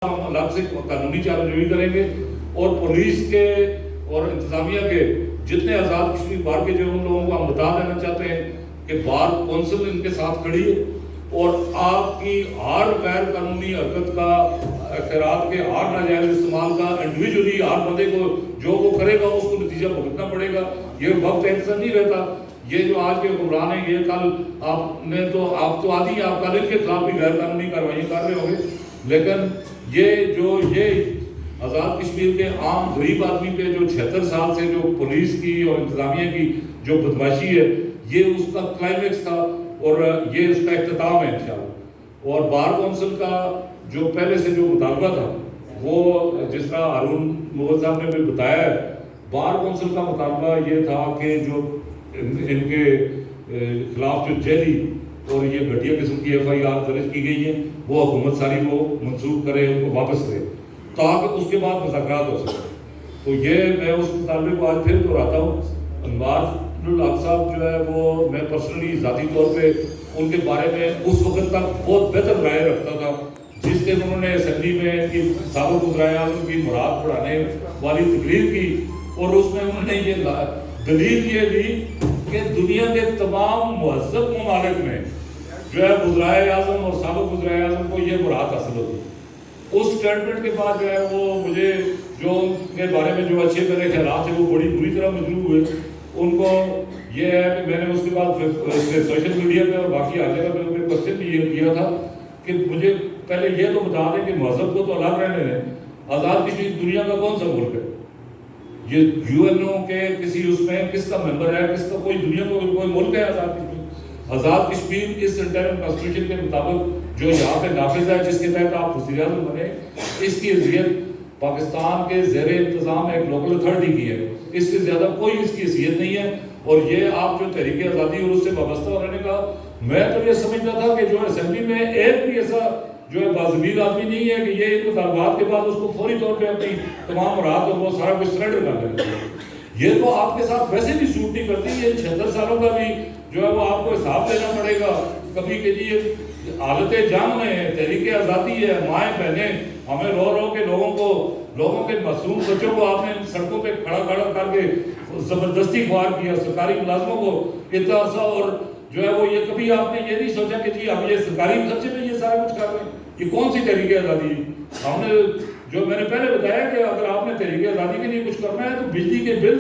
ہم الگ سے قانونی چارجی کریں گے اور پولیس کے اور انتظامیہ کے جتنے آزاد کشمیر بار کے جو ان لوگوں کو ہم بتا دینا چاہتے ہیں کہ بار کونسل ان کے ساتھ کھڑی ہے اور آپ کی ہر غیر قانونی حرکت کا اختیارات کے ہر ناجائز استعمال کا انڈیویجولی ہر بندے کو جو وہ کرے گا اس کو نتیجہ بھگتنا پڑے گا. یہ وقت ایسا نہیں رہتا. یہ جو آج کے حکمران ہیں یہ کل آپ تو آدھی آپ کل ان کے خلاف بھی غیر قانونی کارروائیاں کر رہے ہوں گے, لیکن یہ آزاد کشمیر کے عام غریب آدمی پہ جو 76 سال سے جو پولیس کی اور انتظامیہ کی جو بدماشی ہے یہ اس کا کلائمیکس تھا اور یہ اس کا اختتام ہے انشاءاللہ. اور بار کونسل کا جو پہلے سے جو مطالبہ تھا وہ جس طرح ہارون مغل صاحب نے بھی بتایا ہے, بار کونسل کا مطالبہ یہ تھا کہ جو ان کے خلاف جو جیلی اور یہ گھٹیا قسم کی FIR درج کی گئی ہیں وہ حکومت ساری کو منسوخ کرے, ان کو واپس کرے تاکہ اس کے بعد مذاکرات ہو سکے. تو یہ میں اس مطالبے کو آج پھر دہراتا ہوں. انوار الحق صاحب جو ہے وہ میں پرسنلی ذاتی طور پہ ان کے بارے میں اس وقت تک بہت بہتر رائے رکھتا تھا جس دن انہوں نے اسمبلی میں ان کی سابق وزرائے اعظم کی مراد پڑھانے والی تقریر کی اور اس میں انہوں نے یہ دلیل یہ دی کہ دنیا کے تمام مہذب ممالک میں جو ہے وزرائے اعظم اور سابق وزرائے اعظم کو یہ مراد حاصل ہوتی ہے. اس اسٹیٹمنٹ کے بعد جو ہے وہ مجھے جو ان کے بارے میں جو اچھے میرے خیالات ہیں وہ بڑی بری طرح مجروح ہوئے. ان کو یہ ہے کہ میں نے اس کے بعد سوشل میڈیا پہ اور باقی ہر جگہ پہ ان کے کوشچن بھی یہ کیا تھا کہ مجھے پہلے یہ تو بتا دیں کہ مہذب کو تو الگ رہنے دیں, آزاد کشمیر دنیا کا کون سا ملک ہے؟ یہ UNO کے کسی اس میں کس کا ممبر ہے, کس کا کوئی دنیا کا کوئی ملک ہے آزاد کشمیر؟ آزاد کشمیر اس انٹرنل کانسٹیٹیوشن کے مطابق جو یہاں پہ نافذ ہے جس کے تحت آپ وزیر اعظم بنے, اس کی حیثیت پاکستان کے زیر انتظام ایک لوکل اتھارٹی کی ہے. اس سے زیادہ کوئی اس کی حیثیت نہیں ہے. اور یہ آپ جو تحریک آزادی اور اس سے وابستہ رہنے کا, میں تو یہ سمجھتا تھا کہ جو اسمبلی میں ایک بھی ایسا جو ہے باضمیر آدمی نہیں ہے کہ یہ مطالبات کے بعد اس کو فوری طور پہ اپنی تمام مراد اور وہ سارا کچھ سرنڈر کر دینا چاہیے. یہ تو آپ کے ساتھ ویسے بھی سوٹ نہیں کرتی. یہ 76 سالوں کا بھی جو ہے وہ آپ کو حساب دینا پڑے گا کبھی کہ جی حالت جنگ میں ہے, تحریک آزادی ہے, مائیں بہنیں, ہمیں رو رو کے لوگوں کے معصوم بچوں کو آپ نے سڑکوں پہ کھڑا کر کے زبردستی خوار کیا, سرکاری ملازموں کو اتنا عرصہ, اور جو ہے وہ یہ کبھی آپ نے یہ نہیں سوچا کہ جی ہم یہ سرکاری خرچے میں یہ سارا کچھ کر رہے ہیں. یہ کون سی تحریک آزادی؟ ہم نے جو میں نے پہلے بتایا کہ اگر آپ نے تحریک آزادی کے لیے کچھ کرنا ہے تو بجلی کے بل سے